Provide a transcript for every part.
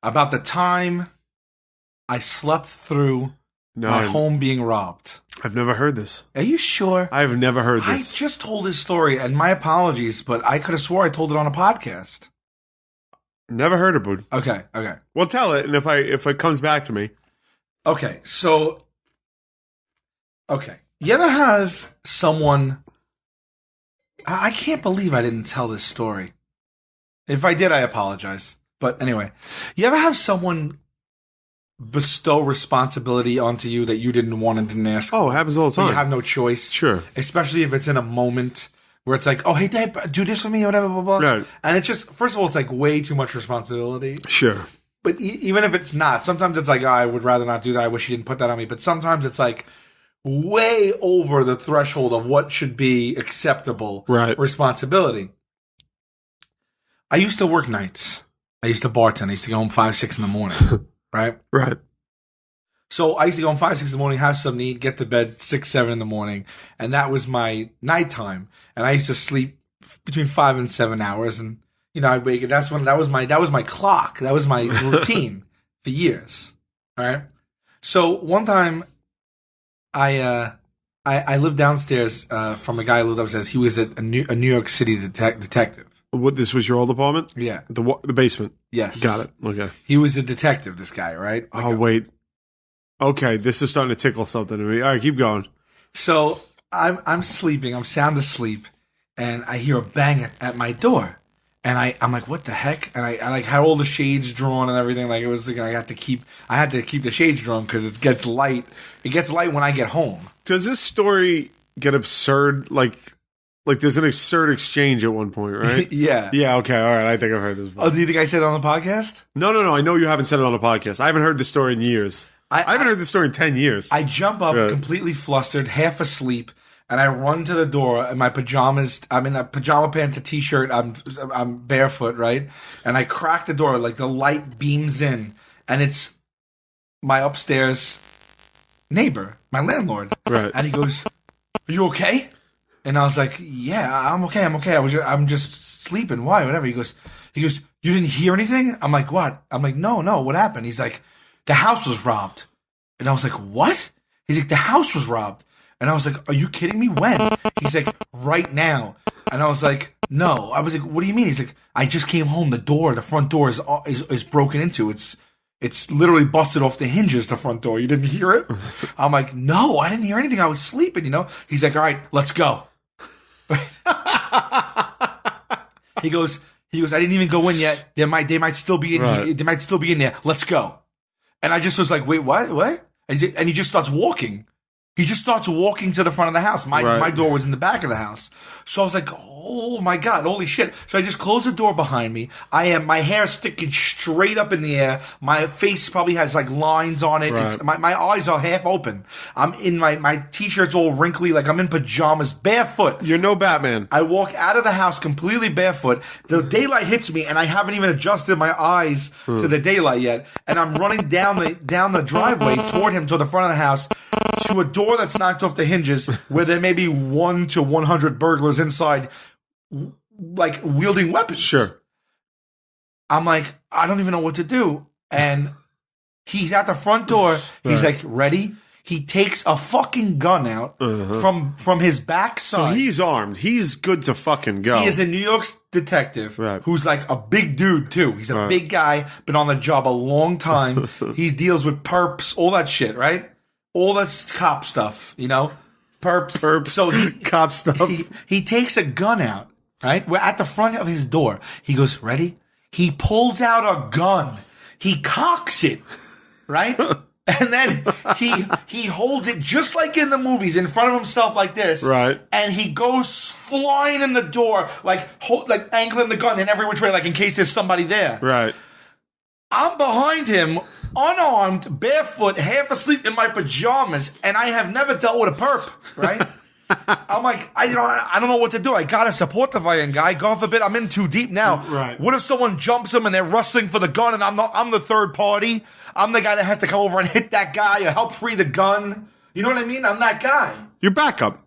about the time I slept through my home being robbed. I've never heard this. Are you sure? I've never heard this. I just told this story, and my apologies, but I could have swore I told it on a podcast. Never heard it, bud. Okay. Well, tell it, and if it comes back to me. Okay, so... Okay. You ever have someone... I can't believe I didn't tell this story. If I did, I apologize. But anyway, you ever have someone bestow responsibility onto you that you didn't want and didn't ask? Oh, it happens all the time. You have no choice. Sure. Especially if it's in a moment where it's like, oh, hey, Dad, do this for me or whatever, blah, blah. Right. And it's just, first of all, it's like way too much responsibility. Sure. But even if it's not, sometimes it's like, oh, I would rather not do that. I wish you didn't put that on me. But sometimes it's like way over the threshold of what should be acceptable responsibility. I used to work nights. I used to bartend. I used to go home 5, 6 in the morning. Right? Right. So I used to go home 5, 6 in the morning, have something to eat, get to bed 6, 7 in the morning. And that was my nighttime. And I used to sleep between 5 and 7 hours. And, you know, I'd wake up. That was my clock. That was my routine for years. All right. So one time I lived downstairs from a guy who lived upstairs. He was a New York City detective. What? This was your old apartment? Yeah. The basement? Yes. Got it. Okay. He was a detective, this guy, right? Like wait. Okay, this is starting to tickle something to me. All right, keep going. So I'm sleeping. I'm sound asleep, and I hear a bang at my door. And I'm like, what the heck? And I like had all the shades drawn and everything. Like it was like I had to keep the shades drawn because it gets light. It gets light when I get home. Does this story get absurd? Like there's an absurd exchange at one point, right? Yeah. Yeah, okay, all right. I think I've heard this before. Oh, do you think I said it on the podcast? No. I know you haven't said it on the podcast. I haven't heard this story in years. I haven't heard this story in 10 years. I jump up completely flustered, half asleep, and I run to the door in my pajamas. I'm in a pajama pants, a t-shirt. I'm barefoot, right? And I crack the door, like the light beams in, and it's my upstairs neighbor, my landlord. Right. And he goes, "Are you okay?" And I was like, "Yeah, I'm okay. I'm just sleeping. Why? Whatever." He goes, "You didn't hear anything?" I'm like, "What?" I'm like, "No. What happened?" He's like, "The house was robbed." And I was like, "What?" He's like, "The house was robbed." And I was like, "Are you kidding me? When?" He's like, "Right now." And I was like, "No." I was like, "What do you mean?" He's like, "I just came home. The front door is broken into. It's literally busted off the hinges, the front door. You didn't hear it?" I'm like, "No, I didn't hear anything. I was sleeping, you know?" He's like, "All right, let's go." He goes, "I didn't even go in yet. They might still be in here. They might still be in there. Let's go." And I just was like, "Wait, what?" And he just starts walking. He just starts walking to the front of the house. My door was in the back of the house. So I was like, oh my God, holy shit. So I just closed the door behind me. My hair sticking straight up in the air. My face probably has like lines on it. Right. My eyes are half open. I'm in my t-shirt's all wrinkly, like I'm in pajamas, barefoot. You're no Batman. I walk out of the house completely barefoot. The daylight hits me and I haven't even adjusted my eyes to the daylight yet. And I'm running down the driveway toward him to the front of the house, to a door that's knocked off the hinges where there may be 1 to 100 burglars inside, like wielding weapons. Sure. I'm like, I don't even know what to do. And he's at the front door. He's like, ready? He takes a fucking gun out from his backside. So he's armed. He's good to fucking go. He is a New York detective who's like a big dude too. He's a big guy, been on the job a long time. He deals with perps, all that shit, right? All that's cop stuff, you know? Perps. So cop stuff. He takes a gun out, right? We're at the front of his door. He goes, ready? He pulls out a gun. He cocks it, right? And then he holds it just like in the movies in front of himself like this. Right. And he goes flying in the door, like angling the gun in every which way, like in case there's somebody there. Right. I'm behind him, unarmed, barefoot, half asleep in my pajamas, and I have never dealt with a perp, right? I'm like, I don't know what to do. I gotta support the violent guy. God forbid, I'm in too deep now. Right. What if someone jumps him and they're rustling for the gun, and I'm the third party? I'm the guy that has to come over and hit that guy or help free the gun. You know what I mean? I'm that guy. You're backup.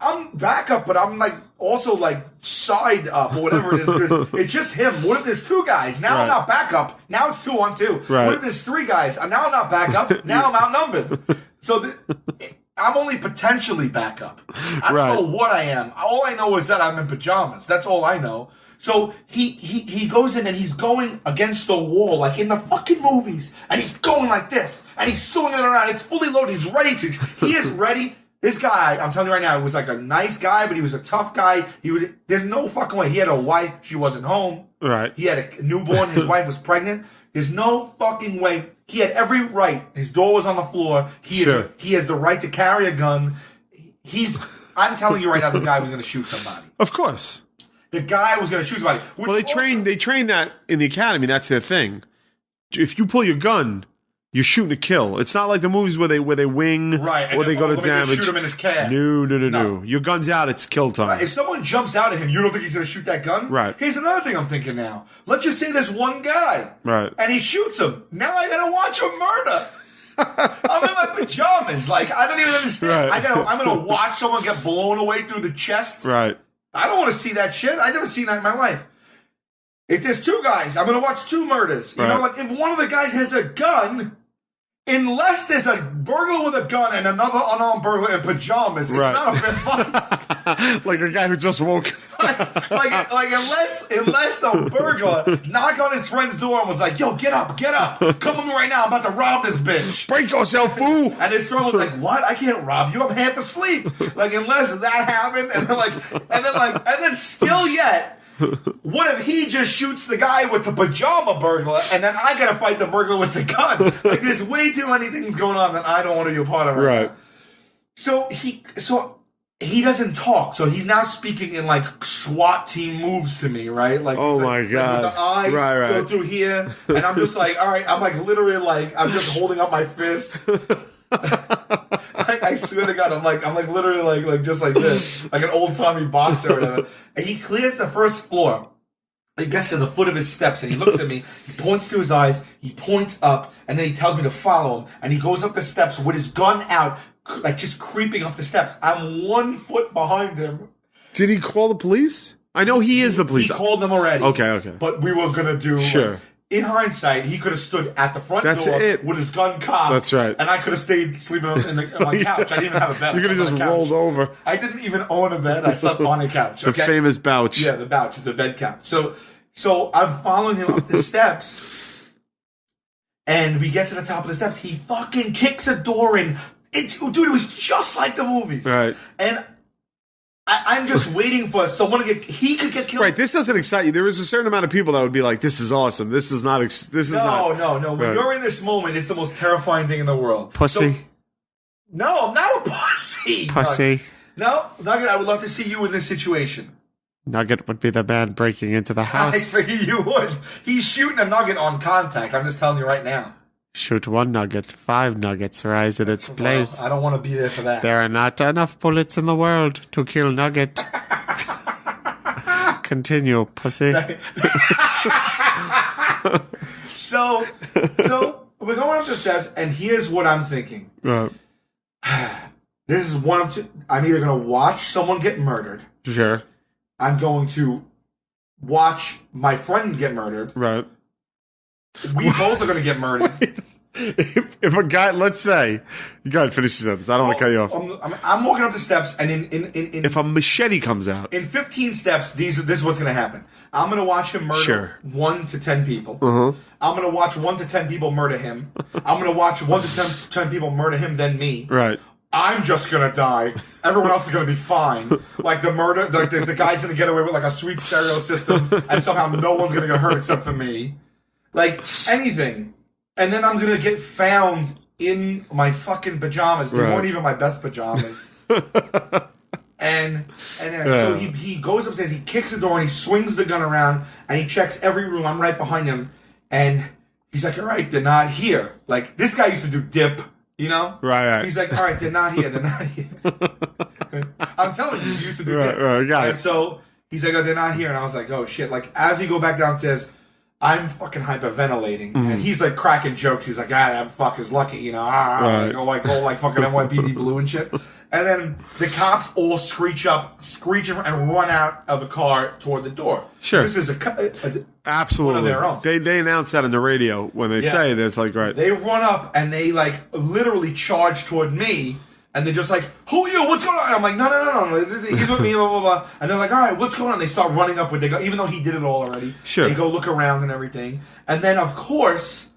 I'm backup, but I'm like also like side up or whatever it is. It's just him. What if there's two guys? Now I'm not backup. Now it's 2-on-2. Right. What if there's three guys? Now I'm not backup. Now I'm outnumbered. So I'm only potentially backup. I don't know what I am. All I know is that I'm in pajamas. That's all I know. So he goes in and he's going against the wall like in the fucking movies, and he's going like this, and he's swinging it around. It's fully loaded. He's ready to. He is ready. This guy, I'm telling you right now, was like a nice guy, but he was a tough guy. There's no fucking way. He had a wife. She wasn't home. Right. He had a newborn. His wife was pregnant. There's no fucking way. He had every right. His door was on the floor. He has the right to carry a gun. I'm telling you right now, the guy was going to shoot somebody. Of course. The guy was going to shoot somebody. Well, they train that in the academy. That's their thing. If you pull your gun, you're shooting to kill. It's not like the movies where they wing or they go to damage. Shoot him in his calf. No. Your gun's out. It's kill time. Right. If someone jumps out at him, you don't think he's going to shoot that gun? Right. Here's another thing I'm thinking now. Let's just say there's one guy. Right. And he shoots him. Now I got to watch him murder. I'm in my pajamas. Like, I don't even understand. Right. I'm going to watch someone get blown away through the chest. Right. I don't want to see that shit. I've never seen that in my life. If there's two guys, I'm going to watch two murders. You know, like if one of the guys has a gun, unless there's a burglar with a gun and another unarmed burglar in pajamas, it's not a fair fight. Like a guy who just woke. like unless a burglar knocked on his friend's door and was like, "Yo, get up, come with me right now. I'm about to rob this bitch. Break yourself, fool!" And his friend was like, "What? I can't rob you. I'm half asleep." Like unless that happened, and then still yet. What if he just shoots the guy with the pajama burglar, and then I gotta fight the burglar with the gun? Like, there's way too many things going on that I don't want to be a part of right now. So he doesn't talk. So he's now speaking in like SWAT team moves to me, right? Like, oh my god, like the eyes go through here, and I'm just like, all right, I'm like literally like I'm just holding up my fist. Like, I swear to God, I'm like literally like just like this, like an old timey boxer or whatever. And he clears the first floor. He gets to the foot of his steps and he looks at me. He points to his eyes. He points up, and then he tells me to follow him. And he goes up the steps with his gun out, like just creeping up the steps. I'm 1 foot behind him. Did he call the police? I know he is the police. He called them already. Okay. But we were gonna do in hindsight, he could have stood at the front door with his gun cocked. That's right. And I could have stayed sleeping on my couch. I didn't even have a bed. You could have just rolled over. I didn't even own a bed. I slept on a couch. The famous couch. Yeah, the couch. It's a bed couch. So I'm following him up the steps, and we get to the top of the steps. He fucking kicks a door in. Dude, it was just like the movies. Right. And I'm just waiting for someone to he could get killed. Right, this doesn't excite you. There is a certain amount of people that would be like, this is awesome. This is not. No. When you're in this moment, it's the most terrifying thing in the world. Pussy. No, I'm not a pussy. Pussy. No, Nugget, I would love to see you in this situation. Nugget would be the man breaking into the house. I figure you would. He's shooting a nugget on contact. I'm just telling you right now. Shoot 1 nugget, 5 nuggets rise in its place. Well, I don't want to be there for that. There are not enough bullets in the world to kill Nugget. Continue, pussy. So we're going up the steps, and here's what I'm thinking. Right. This is one of two. I'm either going to watch someone get murdered. Sure. I'm going to watch my friend get murdered. Right. We both are going to get murdered. If a guy, let's say, you got to finish your sentence. I don't want to cut you off. I'm walking up the steps, and in if a machete comes out in 15 steps, this is what's going to happen. I'm going to watch him murder 1 to 10 people. Uh-huh. I'm going to watch 1 to 10 people murder him. I'm going to watch 1 to 10 people murder him, then me. Right. I'm just gonna die. Everyone else is gonna be fine. Like the guy's gonna get away with like a sweet stereo system, and somehow no one's gonna get hurt except for me. Like anything, and then I'm gonna get found in my fucking pajamas. They weren't even my best pajamas. And so he goes upstairs. He kicks the door and he swings the gun around and he checks every room. I'm right behind him, and he's like, "All right, they're not here." Like this guy used to do dip. You know? Right. He's like, all right, they're not here. I'm telling you, he used to do that. Right, got it. So he's like, oh, they're not here. And I was like, oh, shit. Like, as we go back downstairs, I'm fucking hyperventilating. Mm-hmm. And he's like cracking jokes. He's like, that fucker's lucky, you know? Go like fucking NYPD Blue and shit. And then the cops all screech and run out of the car toward the door. Sure. This is absolutely one of their own. They announce that on the radio when they say this, like, right. They run up and they like literally charge toward me. And they're just like, who are you? What's going on? And I'm like, no. He's with me, blah, blah, blah. And they're like, all right, what's going on? They start running up with even though he did it all already. Sure. They go look around and everything. And then, of course,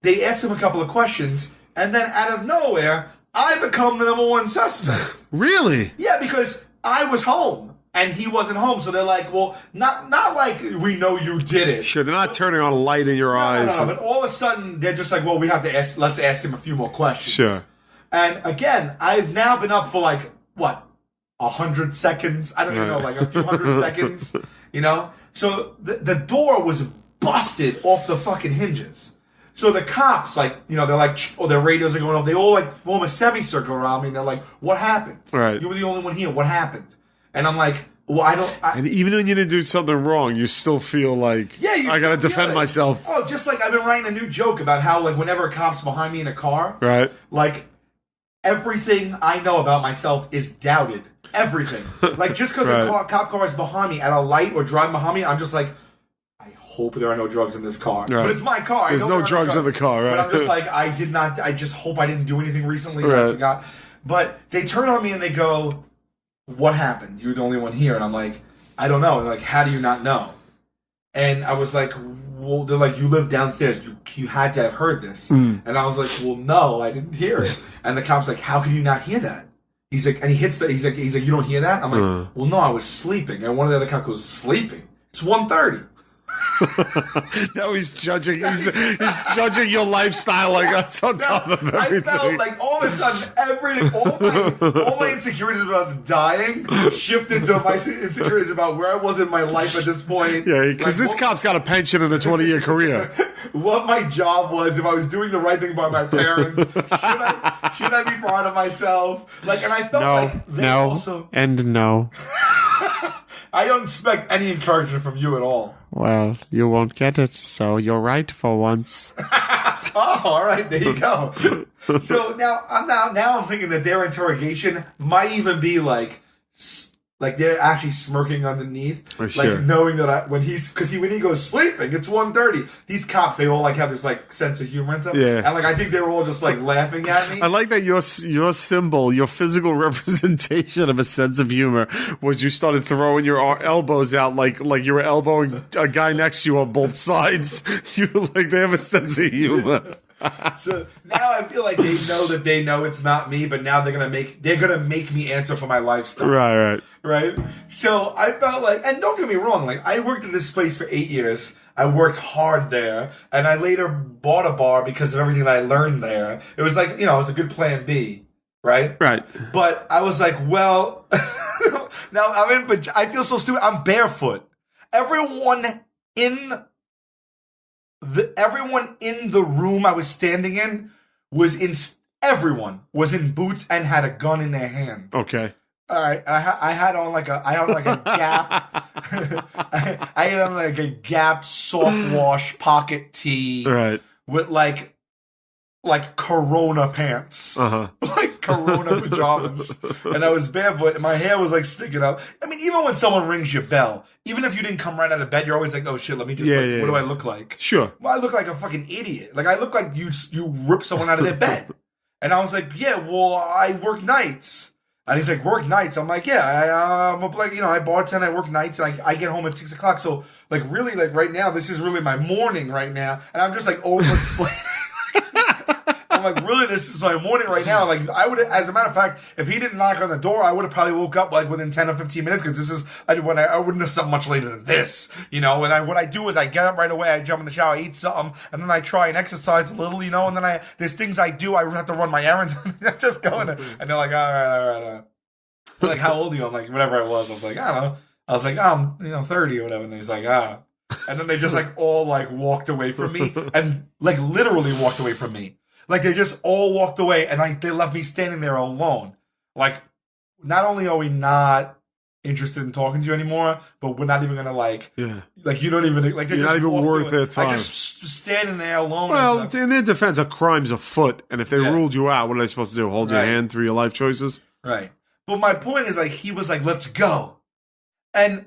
they ask him a couple of questions. And then out of nowhere, I become the number one suspect. Really? Yeah, because I was home. And he wasn't home. So they're like, well, not like we know you did it. Sure, they're not turning on a light in your eyes. No, but all of a sudden, they're just like, well, let's ask him a few more questions. Sure. And again, I've now been up for like, 100 seconds? I don't even know, like a few hundred seconds, you know? So the door was busted off the fucking hinges. So the cops, like, you know, they're like, their radios are going off. They all like form a semicircle around me and they're like, what happened? Right. You were the only one here. What happened? And I'm like, well, and even when you didn't do something wrong, you still feel like, I gotta defend myself. Oh, just like I've been writing a new joke about how, like, whenever a cop's behind me in a car, right? Like, everything I know about myself is doubted. Everything. Like, just because a cop car is behind me at a light or driving behind me, I'm just like, I hope there are no drugs in this car. Right. But it's my car. There's no drugs in the car, right? But I'm just like, I just hope I didn't do anything recently. Right. I forgot. But they turn on me and they go, what happened? You're the only one here. And I'm like, I don't know. And they're like, how do you not know? And I was like, well, they're like, you live downstairs. You had to have heard this. And I was like, well, no, I didn't hear it. And the cop's like, how could you not hear that? He's like, and he hits he's like, you don't hear that? I'm like, well, no, I was sleeping. And one of the other cops goes, sleeping? It's 1:30. Now he's judging. He's judging your lifestyle like that's on top of everything. I felt like all of a sudden all my insecurities about dying shifted to my insecurities about where I was in my life at this point. Yeah, because this cop's got a pension and a 20-year career. What my job was, if I was doing the right thing by my parents, should I be proud of myself? Like, and I felt like they also. I don't expect any encouragement from you at all. Well, you won't get it, so you're right for once. Oh, all right, there you go. So now I'm thinking that their interrogation might even be like they're actually smirking underneath, like knowing that when he goes sleeping, it's 1:30. These cops, they all like have this like sense of humor and stuff. Yeah, and like I think they were all just like laughing at me. I like that your symbol, your physical representation of a sense of humor was you started throwing your elbows out like you were elbowing a guy next to you on both sides. You were like, they have a sense of humor. So now I feel like they know it's not me, but now they're gonna make me answer for my lifestyle. Right. So I felt like, and don't get me wrong, like I worked at this place for 8 years. I worked hard there, and I later bought a bar because of everything that I learned there. It was like, you know, it was a good plan B, right? Right. But I was like, well, now but I feel so stupid. I'm barefoot. Everyone in the room I was standing in everyone was in boots and had a gun in their hand. Okay. All right. I had on like a Gap. I had on like a Gap soft wash pocket tee. Right. With like Corona pants. Like Corona pajamas. And I was barefoot and my hair was like sticking up. I mean, even when someone rings your bell, even if you didn't come right out of bed, you're always like, oh shit, let me just what do I look like? Sure. Well, I look like a fucking idiot. Like I look like you rip someone out of their bed. And I was like, yeah, well, I work nights. And he's like, work nights? I'm like, yeah, I'm like, you know, I bartend, I work nights, and I get home at 6 o'clock. So, like, really, like, right now, this is really my morning right now. And I'm just, like, over-explaining. I'm like, really, this is my morning right now. Like, I would, as a matter of fact, if he didn't knock on the door, I would have probably woke up, like, within 10 or 15 minutes, because I wouldn't have slept much later than this, you know? And what I do is I get up right away, I jump in the shower, I eat something, and then I try and exercise a little, you know? And then there's things I do, I have to run my errands, and I'm just going, and they're like, all right. They're like, how old are you? I'm like, whatever I was. I was like, I don't know. I was like, I'm 30 or whatever. And he's like, ah. And then they just like all like walked away from me and like literally walked away from me. Like they just all walked away and they left me standing there alone. Like, not only are we not interested in talking to you anymore, but we're not even gonna like you don't even like you're not even worth their time. I just standing there alone. Well, in their defense, a crime's afoot, and if they ruled you out, what are they supposed to do? Hold your hand through your life choices? Right. But my point is, like, he was like, let's go. And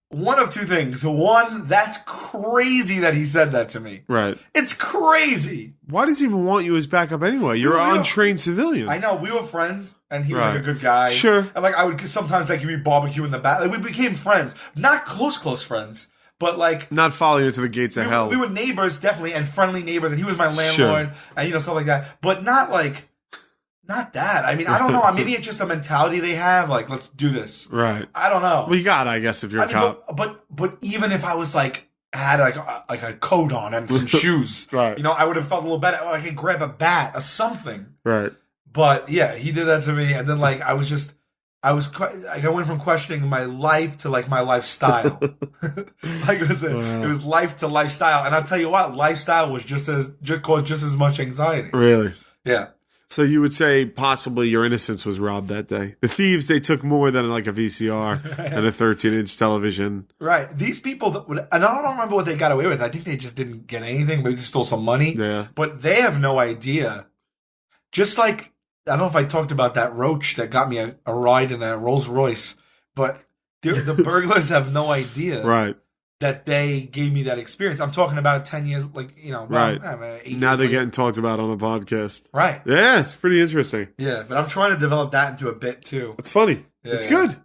one of two things. One, that's crazy that he said that to me. Right. It's crazy. Why does he even want you as backup anyway? You're an untrained civilian. I know. We were friends, and he was like a good guy. Sure. And like I would sometimes like we barbecue in the back. Like, we became friends, not close friends, but like not following you to the gates of hell. We were neighbors, definitely, and friendly neighbors. And he was my landlord, and stuff like that. But not like. Not that. I mean, I don't know. Maybe it's just a mentality they have. Like, let's do this. Right. I don't know. Well, you got it, I guess, if you're a cop. But even if I was like had like a coat on and some shoes, right? I would have felt a little better. I could grab a bat or something. Right. But yeah, he did that to me, and then like I went from questioning my life to like my lifestyle. Like it was life to lifestyle, and I'll tell you what, lifestyle was caused just as much anxiety. Really? Yeah. So you would say possibly your innocence was robbed that day. The thieves, they took more than like a VCR and a 13-inch television. Right. These people, and I don't remember what they got away with. I think they just didn't get anything. Maybe they stole some money. Yeah. But they have no idea. Just like, I don't know if I talked about that roach that got me a ride in a Rolls Royce, but the burglars have no idea. Right. That they gave me that experience. I'm talking about 10 years, like, right. 8 now years they're getting talked about on a podcast. Right. Yeah, it's pretty interesting. Yeah, but I'm trying to develop that into a bit too. It's funny. Yeah, it's good.